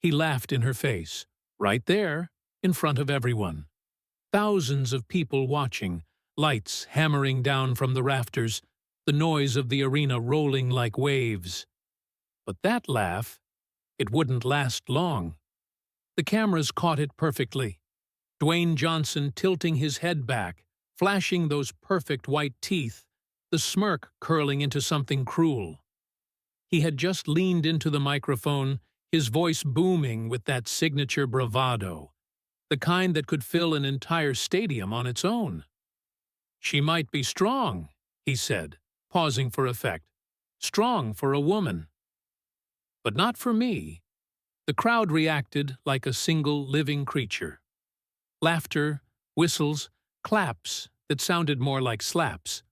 He laughed in her face, right there, in front of everyone. Thousands of people watching, lights hammering down from the rafters, the noise of the arena rolling like waves. But that laugh, it wouldn't last long. The cameras caught it perfectly. Dwayne Johnson tilting his head back, flashing those perfect white teeth, the smirk curling into something cruel. He had just leaned into the microphone, his voice booming with that signature bravado, the kind that could fill an entire stadium on its own. "She might be strong," he said, pausing for effect. "Strong for a woman. But not for me." The crowd reacted like a single living creature. Laughter, whistles, claps that sounded more like slaps.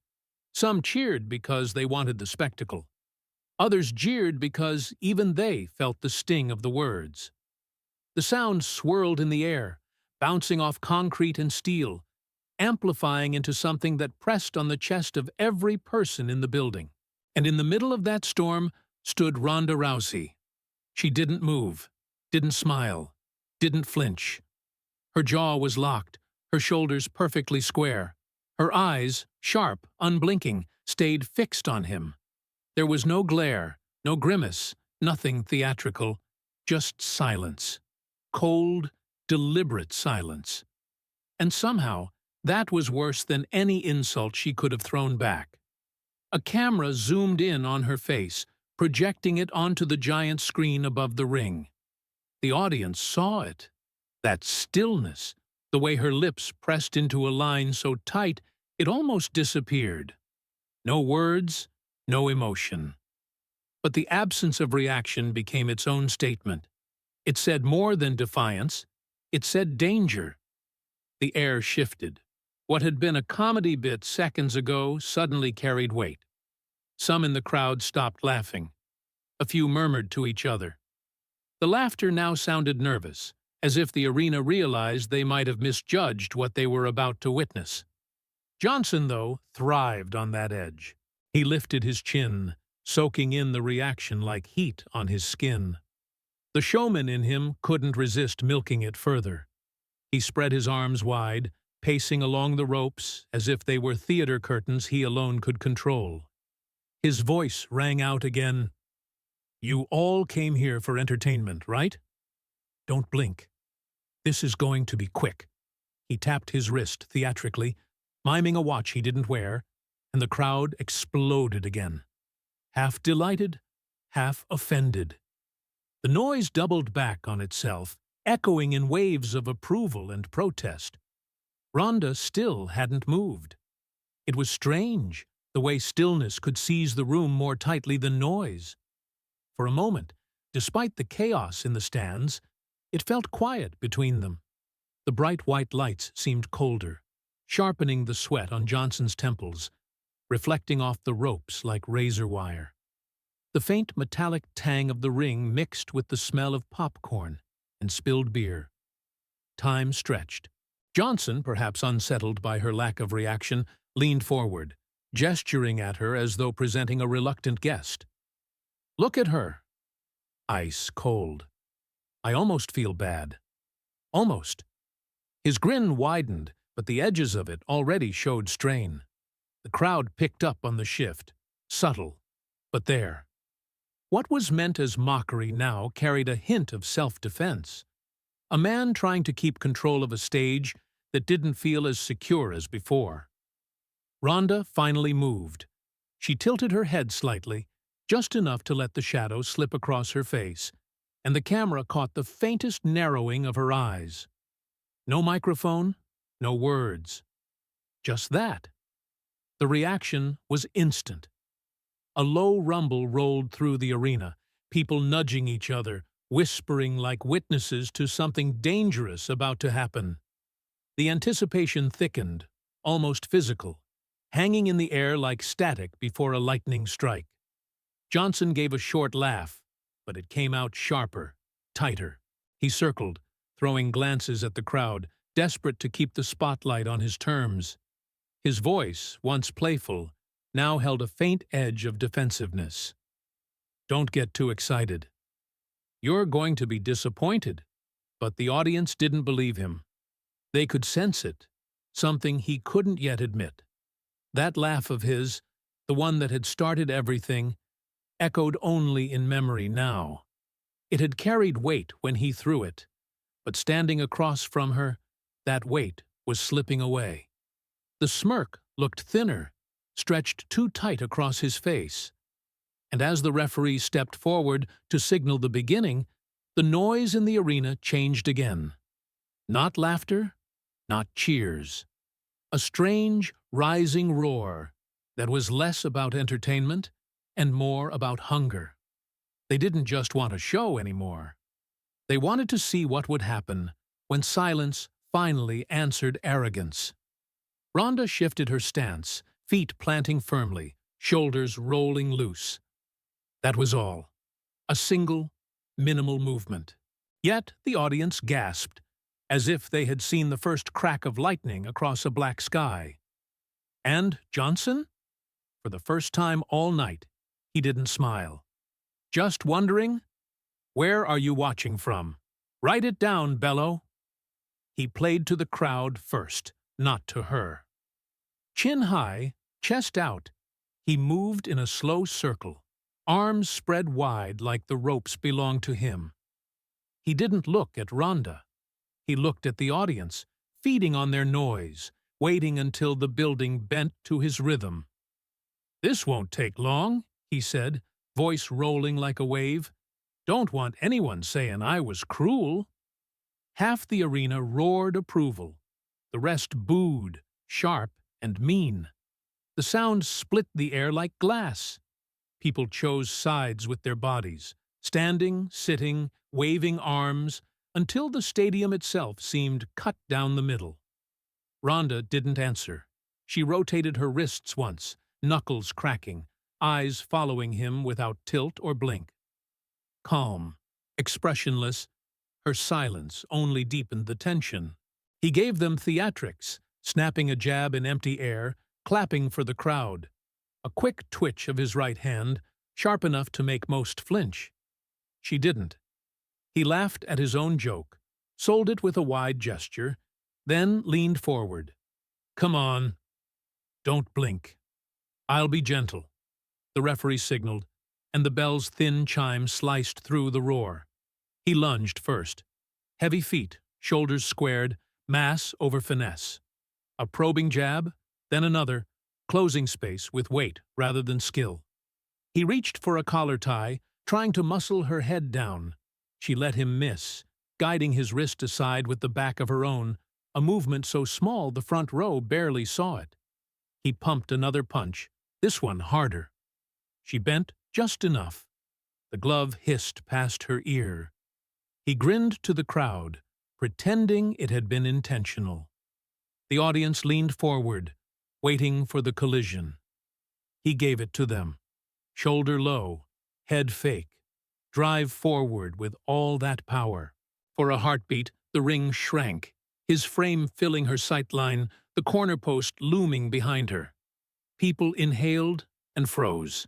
Some cheered because they wanted the spectacle. Others jeered because even they felt the sting of the words. The sound swirled in the air, bouncing off concrete and steel, amplifying into something that pressed on the chest of every person in the building. And in the middle of that storm stood Ronda Rousey. She didn't move, didn't smile, didn't flinch. Her jaw was locked, her shoulders perfectly square. Her eyes, sharp, unblinking, stayed fixed on him. There was no glare, no grimace, nothing theatrical, just silence. Cold, deliberate silence. And somehow, that was worse than any insult she could have thrown back. A camera zoomed in on her face, projecting it onto the giant screen above the ring. The audience saw it. That stillness, the way her lips pressed into a line so tight it almost disappeared. No words, no emotion. But the absence of reaction became its own statement. It said more than defiance. It said danger. The air shifted. What had been a comedy bit seconds ago suddenly carried weight. Some in the crowd stopped laughing. A few murmured to each other. The laughter now sounded nervous, as if the arena realized they might have misjudged what they were about to witness. Johnson, though, thrived on that edge. He lifted his chin, soaking in the reaction like heat on his skin. The showman in him couldn't resist milking it further. He spread his arms wide, pacing along the ropes as if they were theater curtains he alone could control. His voice rang out again. "You all came here for entertainment, right? Don't blink. This is going to be quick." He tapped his wrist theatrically, miming a watch he didn't wear, and the crowd exploded again. Half delighted, half offended. The noise doubled back on itself, echoing in waves of approval and protest. Ronda still hadn't moved. It was strange, the way stillness could seize the room more tightly than noise. For a moment, despite the chaos in the stands, it felt quiet between them. The bright white lights seemed colder, sharpening the sweat on Johnson's temples, reflecting off the ropes like razor wire. The faint metallic tang of the ring mixed with the smell of popcorn and spilled beer. Time stretched. Johnson, perhaps unsettled by her lack of reaction, leaned forward, gesturing at her as though presenting a reluctant guest. "Look at her." Ice cold. "I almost feel bad." Almost. His grin widened, but the edges of it already showed strain. The crowd picked up on the shift, subtle, but there. What was meant as mockery now carried a hint of self-defense. A man trying to keep control of a stage that didn't feel as secure as before. Ronda finally moved. She tilted her head slightly, just enough to let the shadow slip across her face, and the camera caught the faintest narrowing of her eyes. No microphone, no words. Just that. The reaction was instant. A low rumble rolled through the arena, people nudging each other, whispering like witnesses to something dangerous about to happen. The anticipation thickened, almost physical, hanging in the air like static before a lightning strike. Johnson gave a short laugh, but it came out sharper, tighter. He circled, throwing glances at the crowd, desperate to keep the spotlight on his terms. His voice, once playful, now held a faint edge of defensiveness. "Don't get too excited." "You're going to be disappointed." But the audience didn't believe him. They could sense it, something he couldn't yet admit. That laugh of his, the one that had started everything, echoed only in memory now. It had carried weight when he threw it, but standing across from her, that weight was slipping away. The smirk looked thinner, stretched too tight across his face. And as the referee stepped forward to signal the beginning, the noise in the arena changed again. Not laughter, not cheers. A strange, rising roar that was less about entertainment and more about hunger. They didn't just want a show anymore. They wanted to see what would happen when silence finally answered arrogance. Ronda shifted her stance, feet planting firmly, shoulders rolling loose. That was all. A single, minimal movement. Yet the audience gasped, as if they had seen the first crack of lightning across a black sky. And Johnson? For the first time all night, he didn't smile. Just wondering, "Where are you watching from? Write it down, Bello." He played to the crowd first, not to her. Chin high, chest out, he moved in a slow circle, arms spread wide like the ropes belonged to him. He didn't look at Ronda. He looked at the audience, feeding on their noise, waiting until the building bent to his rhythm. "This won't take long," he said, voice rolling like a wave. "Don't want anyone saying I was cruel." Half the arena roared approval. The rest booed, sharp and mean. The sound split the air like glass. People chose sides with their bodies, standing, sitting, waving arms, until the stadium itself seemed cut down the middle. Ronda didn't answer. She rotated her wrists once, knuckles cracking, eyes following him without tilt or blink. Calm, expressionless, her silence only deepened the tension. He gave them theatrics, snapping a jab in empty air, clapping for the crowd. A quick twitch of his right hand, sharp enough to make most flinch. She didn't. He laughed at his own joke, sold it with a wide gesture, then leaned forward. "Come on. Don't blink. I'll be gentle." The referee signaled, and the bell's thin chime sliced through the roar. He lunged first. Heavy feet, shoulders squared, mass over finesse. A probing jab, then another, closing space with weight rather than skill. He reached for a collar tie, trying to muscle her head down. She let him miss, guiding his wrist aside with the back of her own, a movement so small the front row barely saw it. He pumped another punch, this one harder. She bent just enough. The glove hissed past her ear. He grinned to the crowd, pretending it had been intentional. The audience leaned forward, waiting for the collision. He gave it to them. Shoulder low, head fake. Drive forward with all that power. For a heartbeat, the ring shrank, his frame filling her sightline, the corner post looming behind her. People inhaled and froze.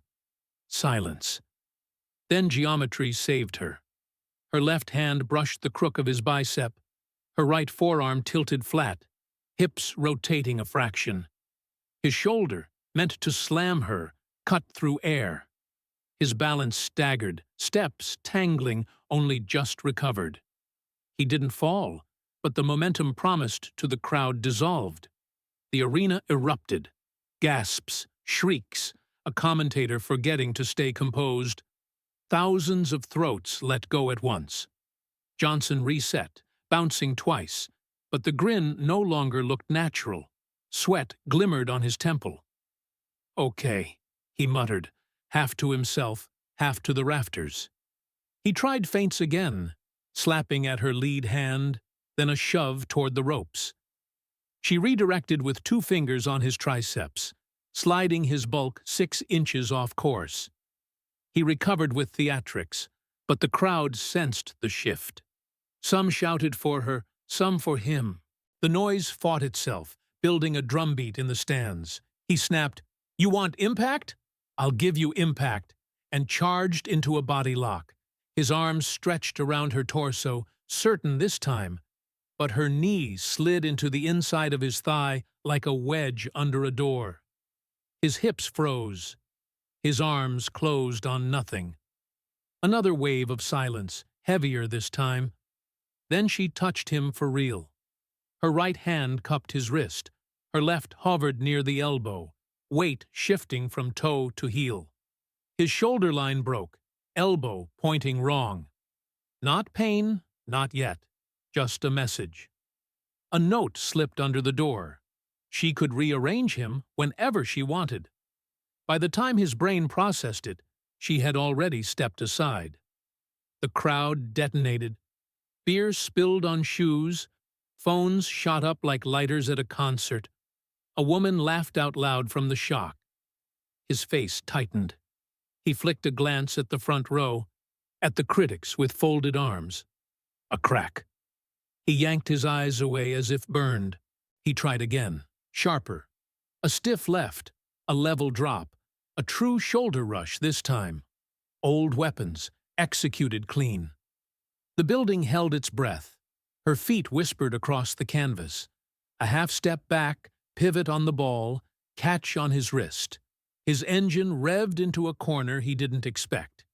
Silence. Then geometry saved her. Her left hand brushed the crook of his bicep, her right forearm tilted flat, hips rotating a fraction. His shoulder, meant to slam her, cut through air. His balance staggered, steps tangling, only just recovered. He didn't fall, but the momentum promised to the crowd dissolved. The arena erupted. Gasps, shrieks, a commentator forgetting to stay composed. Thousands of throats let go at once. Johnson reset, bouncing twice, but the grin no longer looked natural. Sweat glimmered on his temple. "Okay," he muttered, half to himself, half to the rafters. He tried feints again, slapping at her lead hand, then a shove toward the ropes. She redirected with 2 fingers on his triceps, sliding his bulk 6 inches off course. He recovered with theatrics, but the crowd sensed the shift. Some shouted for her, some for him. The noise fought itself, building a drumbeat in the stands. He snapped, "You want impact? I'll give you impact," and charged into a body lock. His arms stretched around her torso, certain this time, but her knee slid into the inside of his thigh like a wedge under a door. His hips froze. His arms closed on nothing. Another wave of silence, heavier this time. Then she touched him for real. Her right hand cupped his wrist. Her left hovered near the elbow, weight shifting from toe to heel. His shoulder line broke, elbow pointing wrong. Not pain, not yet. Just a message. A note slipped under the door. She could rearrange him whenever she wanted. By the time his brain processed it, she had already stepped aside. The crowd detonated. Beer spilled on shoes. Phones shot up like lighters at a concert. A woman laughed out loud from the shock. His face tightened. He flicked a glance at the front row, at the critics with folded arms. A crack. He yanked his eyes away as if burned. He tried again, sharper. A stiff left, a level drop, a true shoulder rush this time. Old weapons, executed clean. The building held its breath. Her feet whispered across the canvas. A half step back, pivot on the ball, catch on his wrist. His engine revved into a corner he didn't expect.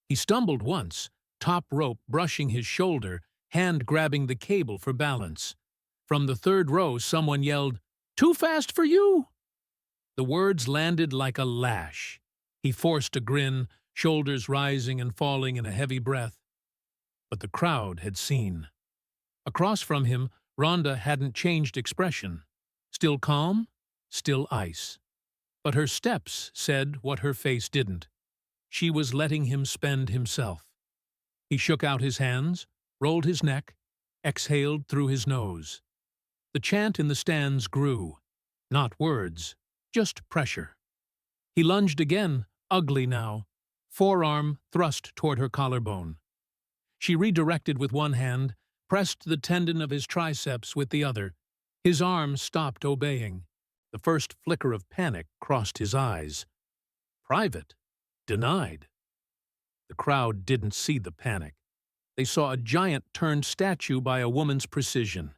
He stumbled once, top rope brushing his shoulder, hand grabbing the cable for balance. From the third row, someone yelled, "Too fast for you!" The words landed like a lash. He forced a grin, shoulders rising and falling in a heavy breath. But the crowd had seen. Across from him, Ronda hadn't changed expression. Still calm, still ice. But her steps said what her face didn't. She was letting him spend himself. He shook out his hands, rolled his neck, exhaled through his nose. The chant in the stands grew. Not words, just pressure. He lunged again, ugly now, forearm thrust toward her collarbone. She redirected with one hand, pressed the tendon of his triceps with the other. His arm stopped obeying. The first flicker of panic crossed his eyes. Private. Denied. The crowd didn't see the panic. They saw a giant turned statue by a woman's precision.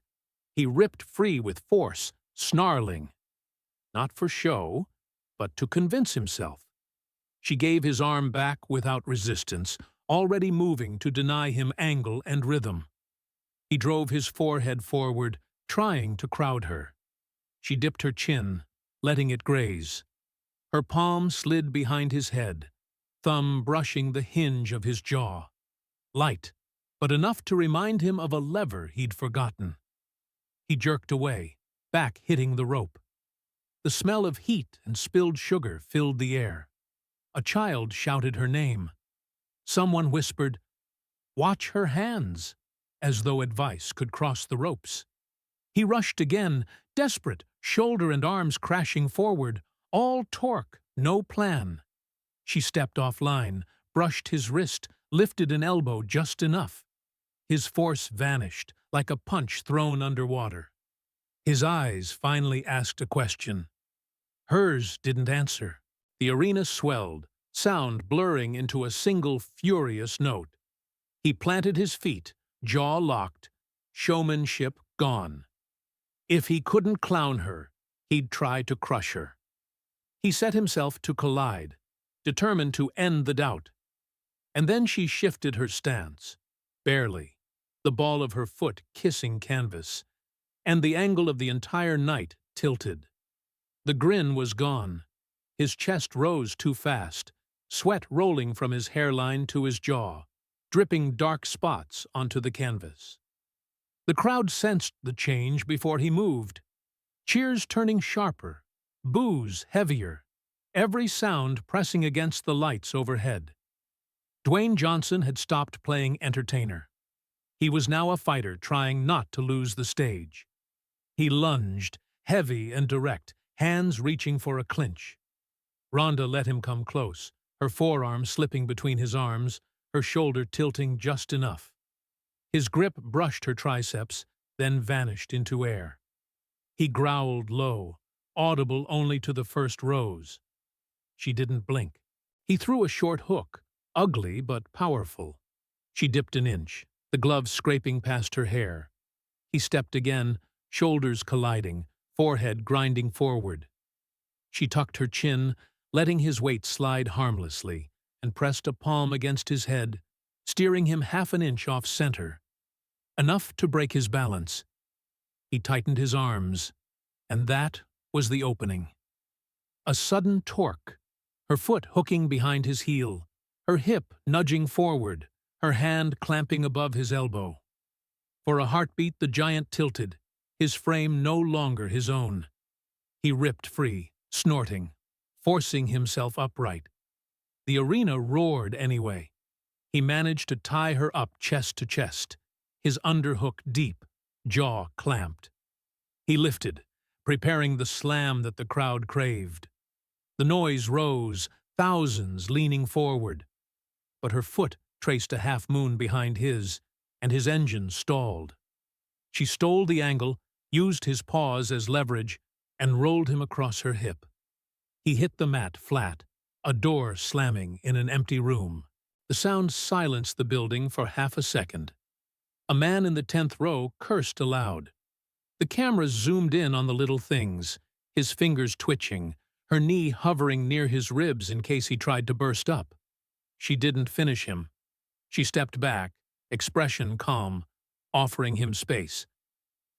He ripped free with force, snarling. Not for show, but to convince himself. She gave his arm back without resistance, already moving to deny him angle and rhythm. He drove his forehead forward, trying to crowd her. She dipped her chin, letting it graze. Her palm slid behind his head, thumb brushing the hinge of his jaw. Light, but enough to remind him of a lever he'd forgotten. He jerked away, back hitting the rope. The smell of heat and spilled sugar filled the air. A child shouted her name. Someone whispered, "Watch her hands," as though advice could cross the ropes. He rushed again, desperate, shoulder and arms crashing forward, all torque, no plan. She stepped offline, brushed his wrist, lifted an elbow just enough. His force vanished, like a punch thrown underwater. His eyes finally asked a question. Hers didn't answer. The arena swelled, sound blurring into a single furious note. He planted his feet, jaw locked, showmanship gone. If he couldn't clown her, he'd try to crush her. He set himself to collide, determined to end the doubt. And then she shifted her stance, barely, the ball of her foot kissing canvas, and the angle of the entire night tilted. The grin was gone. His chest rose too fast, sweat rolling from his hairline to his jaw, dripping dark spots onto the canvas. The crowd sensed the change before he moved. Cheers turning sharper, boos heavier, every sound pressing against the lights overhead. Dwayne Johnson had stopped playing entertainer. He was now a fighter trying not to lose the stage. He lunged, heavy and direct, hands reaching for a clinch. Ronda let him come close, her forearm slipping between his arms, her shoulder tilting just enough. His grip brushed her triceps, then vanished into air. He growled low, audible only to the first rows. She didn't blink. He threw a short hook, ugly but powerful. She dipped an inch, the glove scraping past her hair. He stepped again, shoulders colliding, forehead grinding forward. She tucked her chin, letting his weight slide harmlessly, and pressed a palm against his head, steering him half an inch off center. Enough to break his balance. He tightened his arms, and that was the opening. A sudden torque, her foot hooking behind his heel, her hip nudging forward, her hand clamping above his elbow. For a heartbeat the giant tilted, his frame no longer his own. He ripped free, snorting, forcing himself upright. The arena roared anyway. He managed to tie her up chest to chest, his underhook deep, jaw clamped. He lifted, preparing the slam that the crowd craved. The noise rose, thousands leaning forward. But her foot traced a half-moon behind his, and his engine stalled. She stole the angle, used his paws as leverage, and rolled him across her hip. He hit the mat flat, a door slamming in an empty room. The sound silenced the building for half a second. A man in the 10th row cursed aloud. The cameras zoomed in on the little things, his fingers twitching, her knee hovering near his ribs in case he tried to burst up. She didn't finish him. She stepped back, expression calm, offering him space.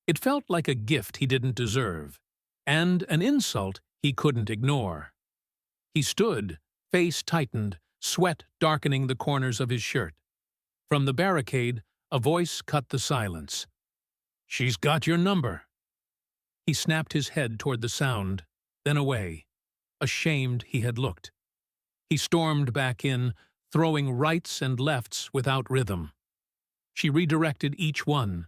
It felt like a gift he didn't deserve, and an insult he couldn't ignore. He stood, face tightened, sweat darkening the corners of his shirt. From the barricade, a voice cut the silence. "She's got your number." He snapped his head toward the sound, then away, ashamed he had looked. He stormed back in, throwing rights and lefts without rhythm. She redirected each one,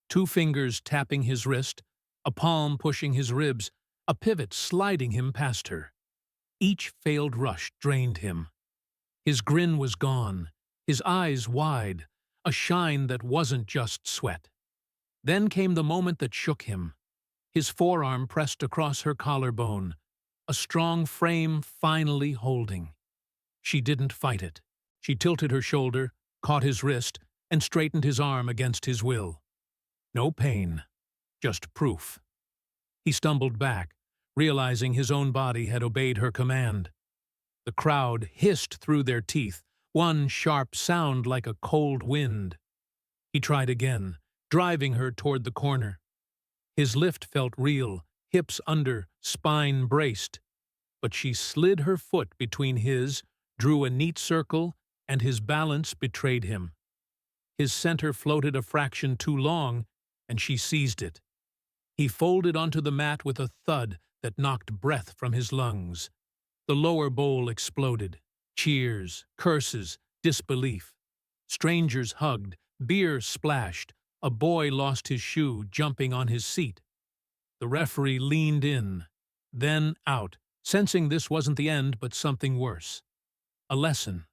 2 fingers tapping his wrist, a palm pushing his ribs, a pivot sliding him past her. Each failed rush drained him. His grin was gone, his eyes wide, a shine that wasn't just sweat. Then came the moment that shook him. His forearm pressed across her collarbone, a strong frame finally holding. She didn't fight it. She tilted her shoulder, caught his wrist, and straightened his arm against his will. No pain, just proof. He stumbled back, realizing his own body had obeyed her command. The crowd hissed through their teeth, one sharp sound like a cold wind. He tried again, driving her toward the corner. His lift felt real, hips under, spine braced. But she slid her foot between his, drew a neat circle, and his balance betrayed him. His center floated a fraction too long, and she seized it. He folded onto the mat with a thud that knocked breath from his lungs. The lower bowl exploded. Cheers, curses, disbelief. Strangers hugged, beer splashed. A boy lost his shoe, jumping on his seat. The referee leaned in, then out, sensing this wasn't the end but something worse. A lesson.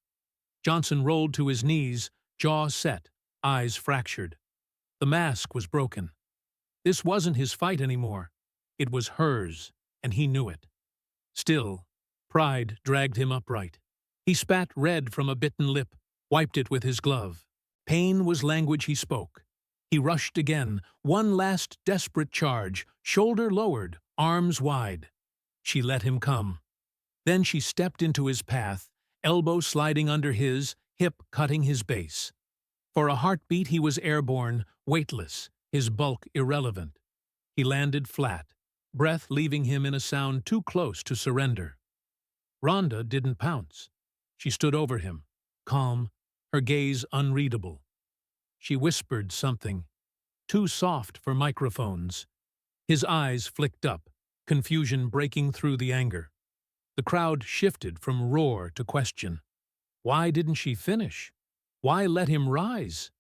Johnson rolled to his knees, jaw set, eyes fractured. The mask was broken. This wasn't his fight anymore. It was hers, and he knew it. Still, pride dragged him upright. He spat red from a bitten lip, wiped it with his glove. Pain was language he spoke. He rushed again, one last desperate charge, shoulder lowered, arms wide. She let him come. Then she stepped into his path, elbow sliding under his, hip cutting his base. For a heartbeat he was airborne, weightless, his bulk irrelevant. He landed flat, breath leaving him in a sound too close to surrender. Ronda didn't pounce. She stood over him, calm, her gaze unreadable. She whispered something, too soft for microphones. His eyes flicked up, confusion breaking through the anger. The crowd shifted from roar to question. Why didn't she finish? Why let him rise?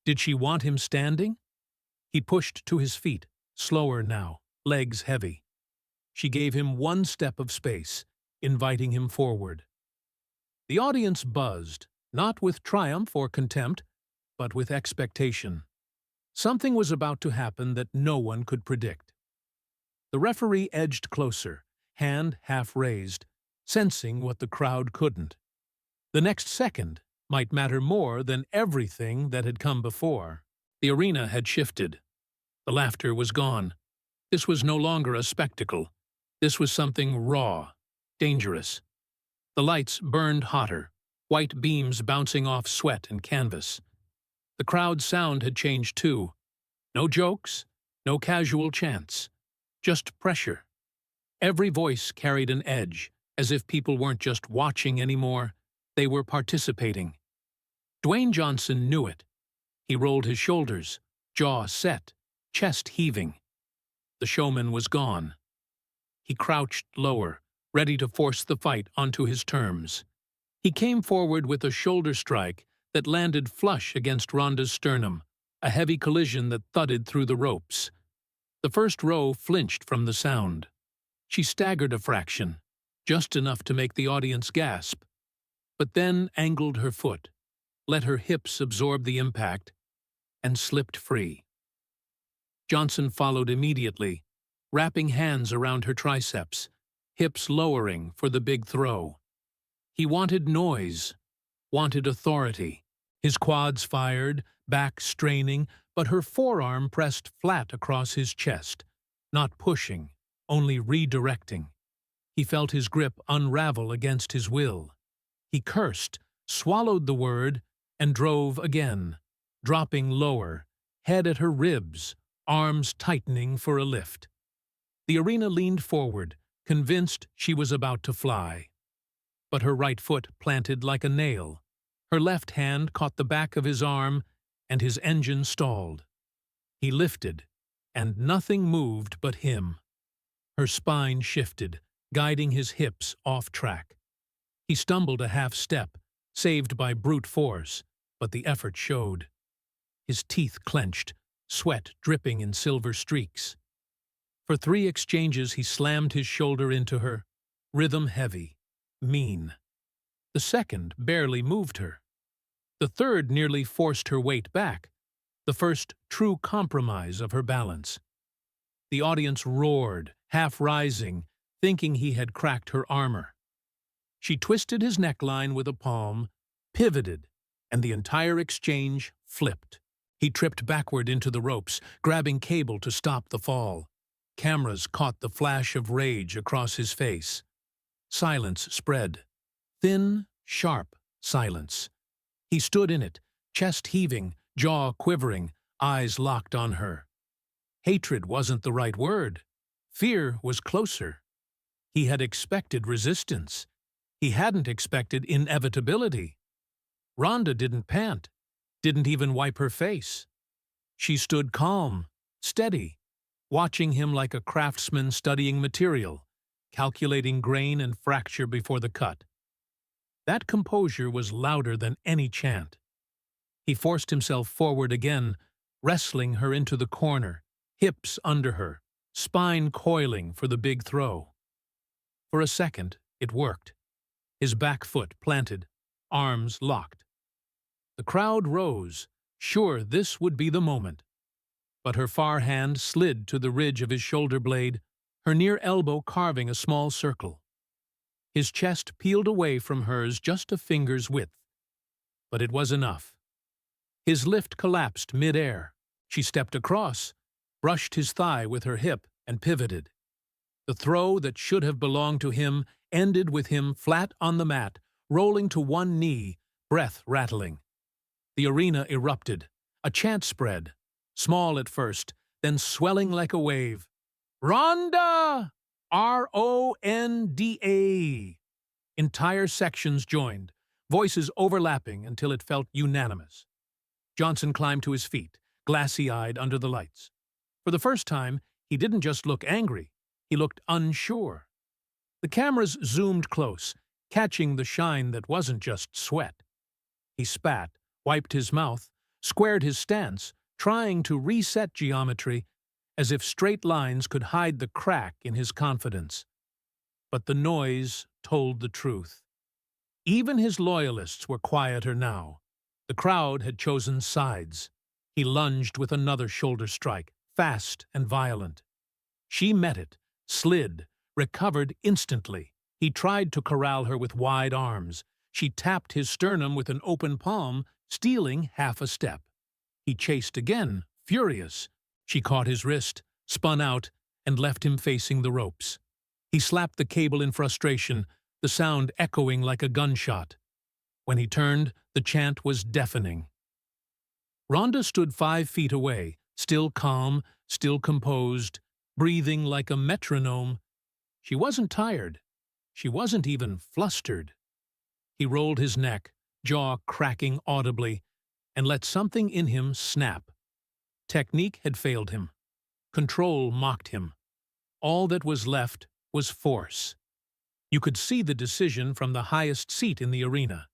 Did she want him standing? He pushed to his feet, slower now, legs heavy. She gave him one step of space, inviting him forward. The audience buzzed, not with triumph or contempt, but with expectation. Something was about to happen that no one could predict. The referee edged closer, hand half raised, sensing what the crowd couldn't. The next second, might matter more than everything that had come before. The arena had shifted. The laughter was gone. This was no longer a spectacle. This was something raw, dangerous. The lights burned hotter, white beams bouncing off sweat and canvas. The crowd's sound had changed too. No jokes, no casual chants, just pressure. Every voice carried an edge, as if people weren't just watching anymore, they were participating. Dwayne Johnson knew it. He rolled his shoulders, jaw set, chest heaving. The showman was gone. He crouched lower, ready to force the fight onto his terms. He came forward with a shoulder strike that landed flush against Ronda's sternum, a heavy collision that thudded through the ropes. The first row flinched from the sound. She staggered a fraction, just enough to make the audience gasp, but then angled her foot, let her hips absorb the impact, and slipped free. Johnson followed immediately, wrapping hands around her triceps, hips lowering for the big throw. He wanted noise, wanted authority. His quads fired, back straining, but her forearm pressed flat across his chest, not pushing, only redirecting. He felt his grip unravel against his will. He cursed, swallowed the word, and drove again, dropping lower, head at her ribs, arms tightening for a lift. The arena leaned forward, convinced she was about to fly. But her right foot planted like a nail. Her left hand caught the back of his arm, and his engine stalled. He lifted, and nothing moved but him. Her spine shifted, guiding his hips off track. He stumbled a half step, saved by brute force, but the effort showed. His teeth clenched, sweat dripping in silver streaks. For 3 exchanges he slammed his shoulder into her, rhythm heavy, mean. The second barely moved her. The third nearly forced her weight back, the first true compromise of her balance. The audience roared, half rising, thinking he had cracked her armor. She twisted his neckline with a palm, pivoted, and the entire exchange flipped. He tripped backward into the ropes, grabbing cable to stop the fall. Cameras caught the flash of rage across his face. Silence spread. Thin, sharp silence. He stood in it, chest heaving, jaw quivering, eyes locked on her. Hatred wasn't the right word. Fear was closer. He had expected resistance. He hadn't expected inevitability. Ronda didn't pant, didn't even wipe her face. She stood calm, steady, watching him like a craftsman studying material, calculating grain and fracture before the cut. That composure was louder than any chant. He forced himself forward again, wrestling her into the corner, hips under her, spine coiling for the big throw. For a second, it worked. His back foot planted, arms locked. The crowd rose, sure this would be the moment. But her far hand slid to the ridge of his shoulder blade, her near elbow carving a small circle. His chest peeled away from hers just a finger's width. But it was enough. His lift collapsed mid-air. She stepped across, brushed his thigh with her hip, and pivoted. The throw that should have belonged to him ended with him flat on the mat, rolling to one knee, breath rattling. The arena erupted. A chant spread, small at first, then swelling like a wave. Ronda! R-O-N-D-A! Entire sections joined, voices overlapping until it felt unanimous. Johnson climbed to his feet, glassy-eyed under the lights. For the first time, he didn't just look angry, he looked unsure. The cameras zoomed close, catching the shine that wasn't just sweat. He spat, wiped his mouth, squared his stance, trying to reset geometry, as if straight lines could hide the crack in his confidence. But the noise told the truth. Even his loyalists were quieter now. The crowd had chosen sides. He lunged with another shoulder strike, fast and violent. She met it, slid, recovered instantly. He tried to corral her with wide arms. She tapped his sternum with an open palm, stealing half a step. He chased again, furious. She caught his wrist, spun out, and left him facing the ropes. He slapped the cable in frustration, the sound echoing like a gunshot. When he turned, the chant was deafening. Ronda stood 5 feet away, still calm, still composed, breathing like a metronome. She wasn't tired. She wasn't even flustered. He rolled his neck, jaw cracking audibly, and let something in him snap. Technique had failed him. Control mocked him. All that was left was force. You could see the decision from the highest seat in the arena.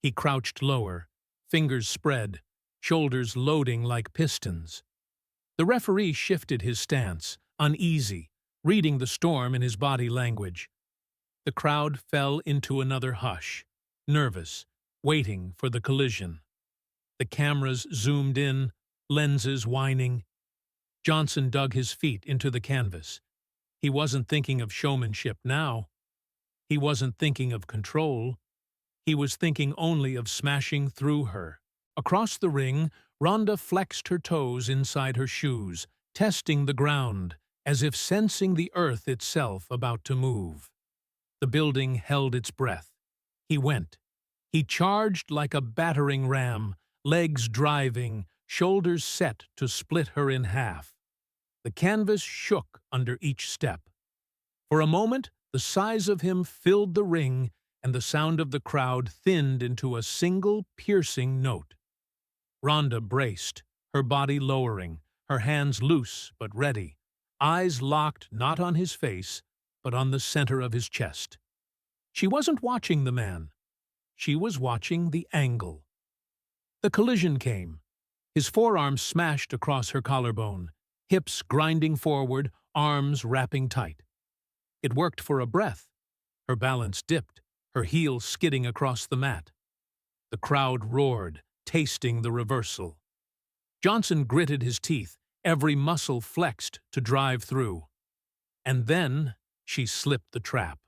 He crouched lower, fingers spread, shoulders loading like pistons. The referee shifted his stance, uneasy, reading the storm in his body language. The crowd fell into another hush, nervous, waiting for the collision. The cameras zoomed in, lenses whining. Johnson dug his feet into the canvas. He wasn't thinking of showmanship now. He wasn't thinking of control. He was thinking only of smashing through her. Across the ring, Ronda flexed her toes inside her shoes, testing the ground, as if sensing the earth itself about to move. The building held its breath. He went. He charged like a battering ram, legs driving, shoulders set to split her in half. The canvas shook under each step. For a moment, the size of him filled the ring, and the sound of the crowd thinned into a single piercing note. Ronda braced, her body lowering, her hands loose but ready, eyes locked not on his face, but on the center of his chest. She wasn't watching the man. She was watching the angle. The collision came. His forearm smashed across her collarbone, hips grinding forward, arms wrapping tight. It worked for a breath. Her balance dipped, her heel skidding across the mat. The crowd roared, tasting the reversal. Johnson gritted his teeth, every muscle flexed to drive through. And then she slipped the trap.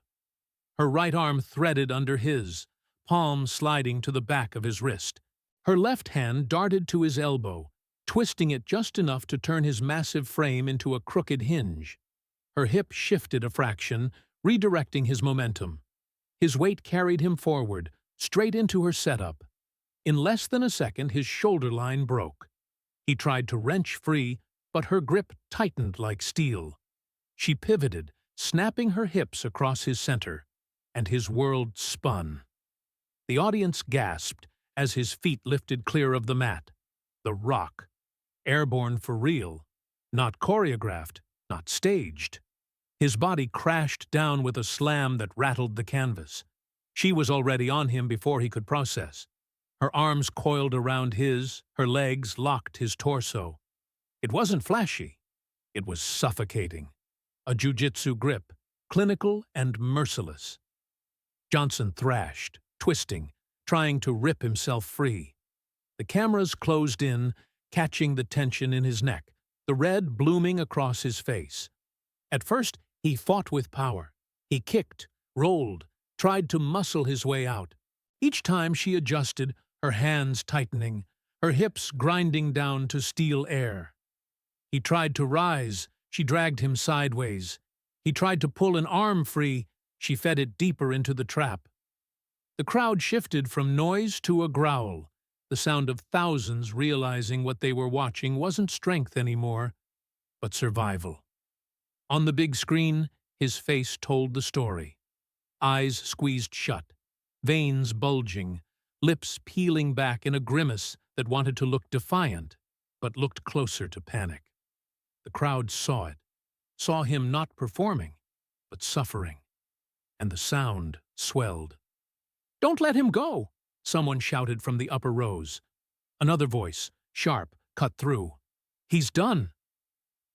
Her right arm threaded under his, palm sliding to the back of his wrist. Her left hand darted to his elbow, twisting it just enough to turn his massive frame into a crooked hinge. Her hip shifted a fraction, redirecting his momentum. His weight carried him forward, straight into her setup. In less than a second, his shoulder line broke. He tried to wrench free, but her grip tightened like steel. She pivoted, snapping her hips across his center, and his world spun. The audience gasped as his feet lifted clear of the mat. The Rock. Airborne for real. Not choreographed, not staged. His body crashed down with a slam that rattled the canvas. She was already on him before he could process. Her arms coiled around his, her legs locked his torso. It wasn't flashy. It was suffocating. A jiu-jitsu grip, clinical and merciless. Johnson thrashed, twisting, trying to rip himself free. The cameras closed in, catching the tension in his neck, the red blooming across his face. At first, he fought with power. He kicked, rolled, tried to muscle his way out. Each time she adjusted, her hands tightening, her hips grinding down to steal air. He tried to rise. She dragged him sideways. He tried to pull an arm free. She fed it deeper into the trap. The crowd shifted from noise to a growl, the sound of thousands realizing what they were watching wasn't strength anymore, but survival. On the big screen, his face told the story. Eyes squeezed shut, veins bulging, lips peeling back in a grimace that wanted to look defiant, but looked closer to panic. The crowd saw it, saw him not performing, but suffering, and the sound swelled. "Don't let him go!" someone shouted from the upper rows. Another voice, sharp, cut through. "He's done!"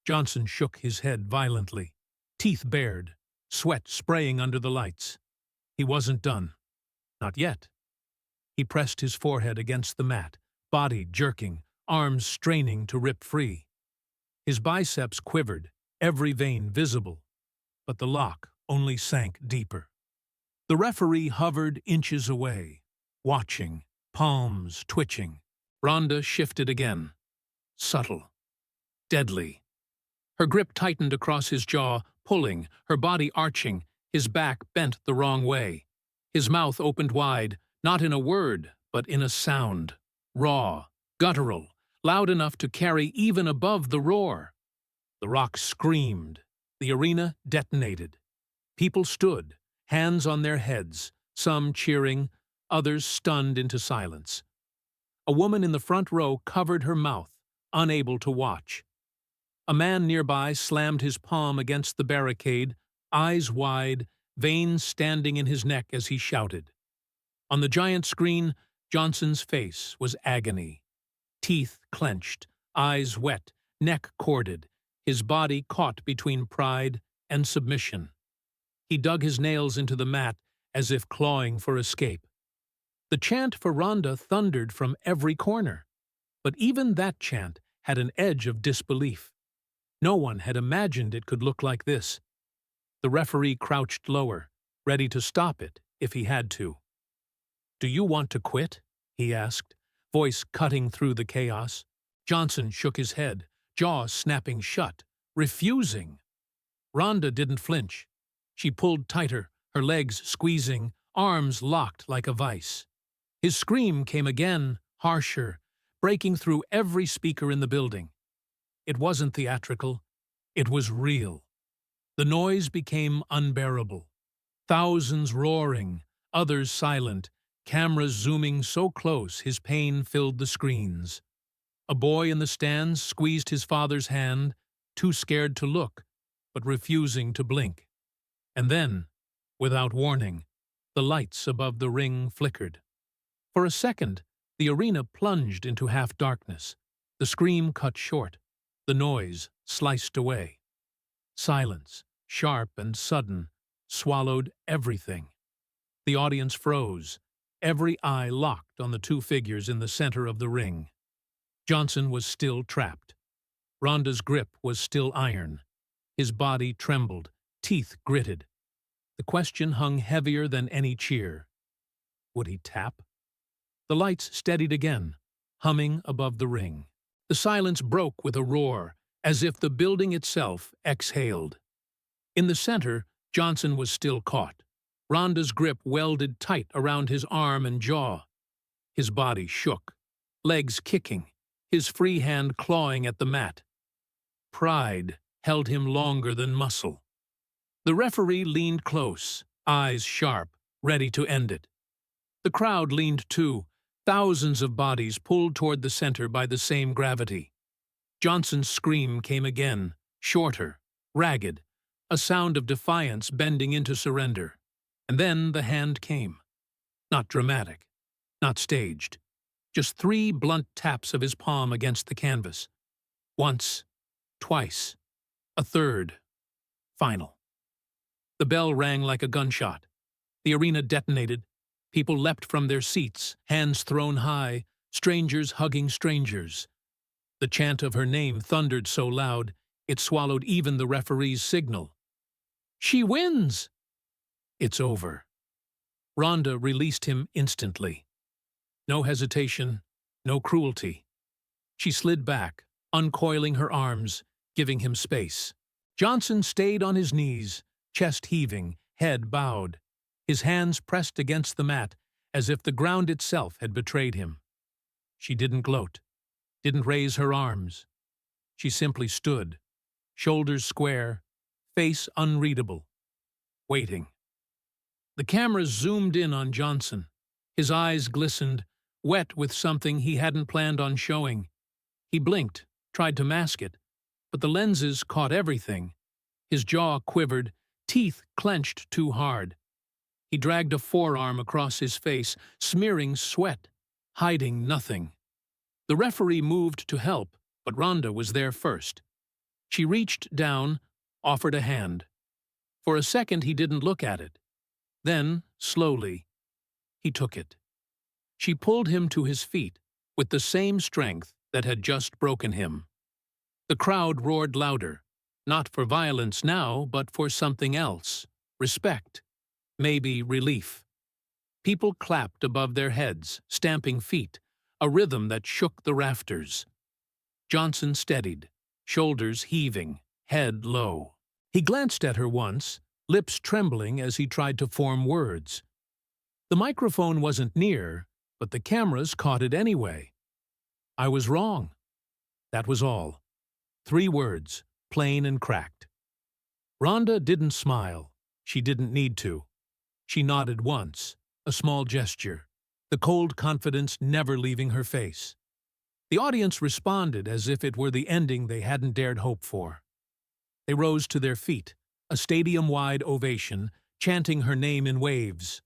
Johnson shook his head violently, teeth bared, sweat spraying under the lights. He wasn't done. Not yet. He pressed his forehead against the mat, body jerking, arms straining to rip free. His biceps quivered, every vein visible, but the lock only sank deeper. The referee hovered inches away, watching, palms twitching. Ronda shifted again. Subtle. Deadly. Her grip tightened across his jaw, pulling, her body arching, his back bent the wrong way. His mouth opened wide, not in a word, but in a sound. Raw, guttural, loud enough to carry even above the roar. The rock screamed. The arena detonated. People stood, hands on their heads, some cheering, others stunned into silence. A woman in the front row covered her mouth, unable to watch. A man nearby slammed his palm against the barricade, eyes wide, veins standing in his neck as he shouted. On the giant screen, Johnson's face was agony. Teeth clenched, eyes wet, neck corded, his body caught between pride and submission. He dug his nails into the mat as if clawing for escape. The chant for Ronda thundered from every corner, but even that chant had an edge of disbelief. No one had imagined it could look like this. The referee crouched lower, ready to stop it if he had to. "Do you want to quit?" he asked, voice cutting through the chaos. Johnson shook his head, jaw snapping shut, refusing. Ronda didn't flinch. She pulled tighter, her legs squeezing, arms locked like a vice. His scream came again, harsher, breaking through every speaker in the building. It wasn't theatrical. It was real. The noise became unbearable. Thousands roaring, others silent, cameras zooming so close his pain filled the screens. A boy in the stands squeezed his father's hand, too scared to look, but refusing to blink. And then, without warning, the lights above the ring flickered. For a second, the arena plunged into half-darkness. The scream cut short. The noise sliced away. Silence, sharp and sudden, swallowed everything. The audience froze, every eye locked on the two figures in the center of the ring. Johnson was still trapped. Ronda's grip was still iron. His body trembled, teeth gritted. The question hung heavier than any cheer. Would he tap? The lights steadied again, humming above the ring. The silence broke with a roar, as if the building itself exhaled. In the center, Johnson was still caught. Ronda's grip welded tight around his arm and jaw. His body shook, legs kicking, his free hand clawing at the mat. Pride held him longer than muscle. The referee leaned close, eyes sharp, ready to end it. The crowd leaned too, thousands of bodies pulled toward the center by the same gravity. Johnson's scream came again, shorter, ragged, a sound of defiance bending into surrender. And then the hand came. Not dramatic, not staged. Just 3 blunt taps of his palm against the canvas. Once, twice, a third, final. The bell rang like a gunshot. The arena detonated. People leapt from their seats, hands thrown high, strangers hugging strangers. The chant of her name thundered so loud, it swallowed even the referee's signal. "She wins!" "It's over." Ronda released him instantly. No hesitation, no cruelty. She slid back, uncoiling her arms, giving him space. Johnson stayed on his knees, chest heaving, head bowed. His hands pressed against the mat, as if the ground itself had betrayed him. She didn't gloat, didn't raise her arms. She simply stood, shoulders square, face unreadable, waiting. The cameras zoomed in on Johnson. His eyes glistened, wet with something he hadn't planned on showing. He blinked, tried to mask it, but the lenses caught everything. His jaw quivered, teeth clenched too hard. He dragged a forearm across his face, smearing sweat, hiding nothing. The referee moved to help, but Ronda was there first. She reached down, offered a hand. For a second he didn't look at it. Then, slowly, he took it. She pulled him to his feet, with the same strength that had just broken him. The crowd roared louder, not for violence now, but for something else. Respect. Maybe relief. People clapped above their heads, stamping feet, a rhythm that shook the rafters. Johnson steadied, shoulders heaving, head low. He glanced at her once, lips trembling as he tried to form words. The microphone wasn't near, but the cameras caught it anyway. "I was wrong." That was all. 3 words, plain and cracked. Ronda didn't smile. She didn't need to. She nodded once, a small gesture, the cold confidence never leaving her face. The audience responded as if it were the ending they hadn't dared hope for. They rose to their feet, a stadium-wide ovation, chanting her name in waves.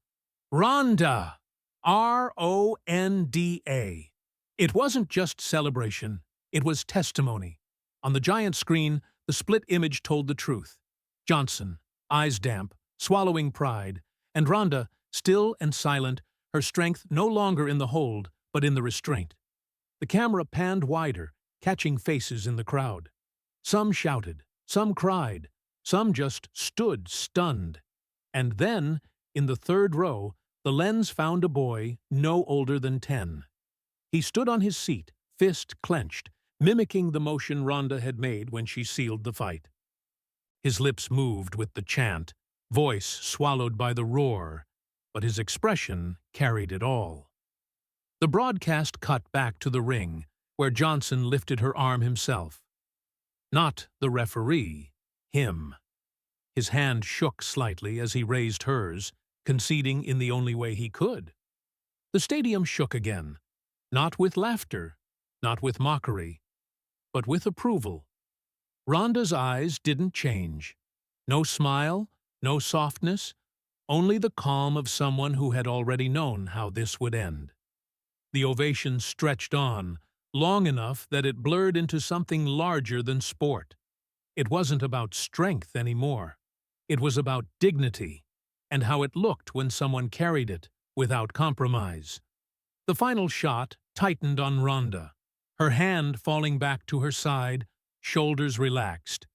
Ronda! R-O-N-D-A. It wasn't just celebration, it was testimony. On the giant screen, the split image told the truth. Johnson, eyes damp, swallowing pride, and Ronda, still and silent, her strength no longer in the hold, but in the restraint. The camera panned wider, catching faces in the crowd. Some shouted, some cried, some just stood stunned. And then, in the third row, the lens found a boy no older than 10. He stood on his seat, fist clenched, mimicking the motion Ronda had made when she sealed the fight. His lips moved with the chant, voice swallowed by the roar, but his expression carried it all. The broadcast cut back to the ring, where Johnson lifted her arm himself. Not the referee, him. His hand shook slightly as he raised hers, conceding in the only way he could. The stadium shook again, not with laughter, not with mockery, but with approval. Ronda's eyes didn't change. No smile, no softness, only the calm of someone who had already known how this would end. The ovation stretched on, long enough that it blurred into something larger than sport. It wasn't about strength anymore. It was about dignity, and how it looked when someone carried it, without compromise. The final shot tightened on Ronda, her hand falling back to her side, shoulders relaxed,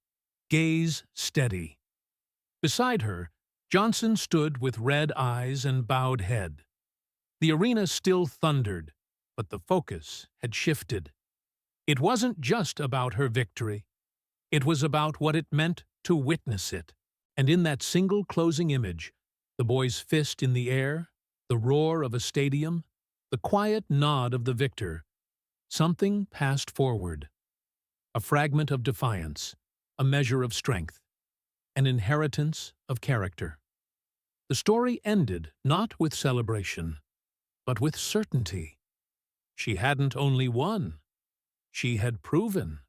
gaze steady. Beside her, Johnson stood with red eyes and bowed head. The arena still thundered, but the focus had shifted. It wasn't just about her victory. It was about what it meant to witness it. And in that single closing image, the boy's fist in the air, the roar of a stadium, the quiet nod of the victor, something passed forward. A fragment of defiance, a measure of strength, an inheritance of character. The story ended not with celebration, but with certainty. She hadn't only won, she had proven.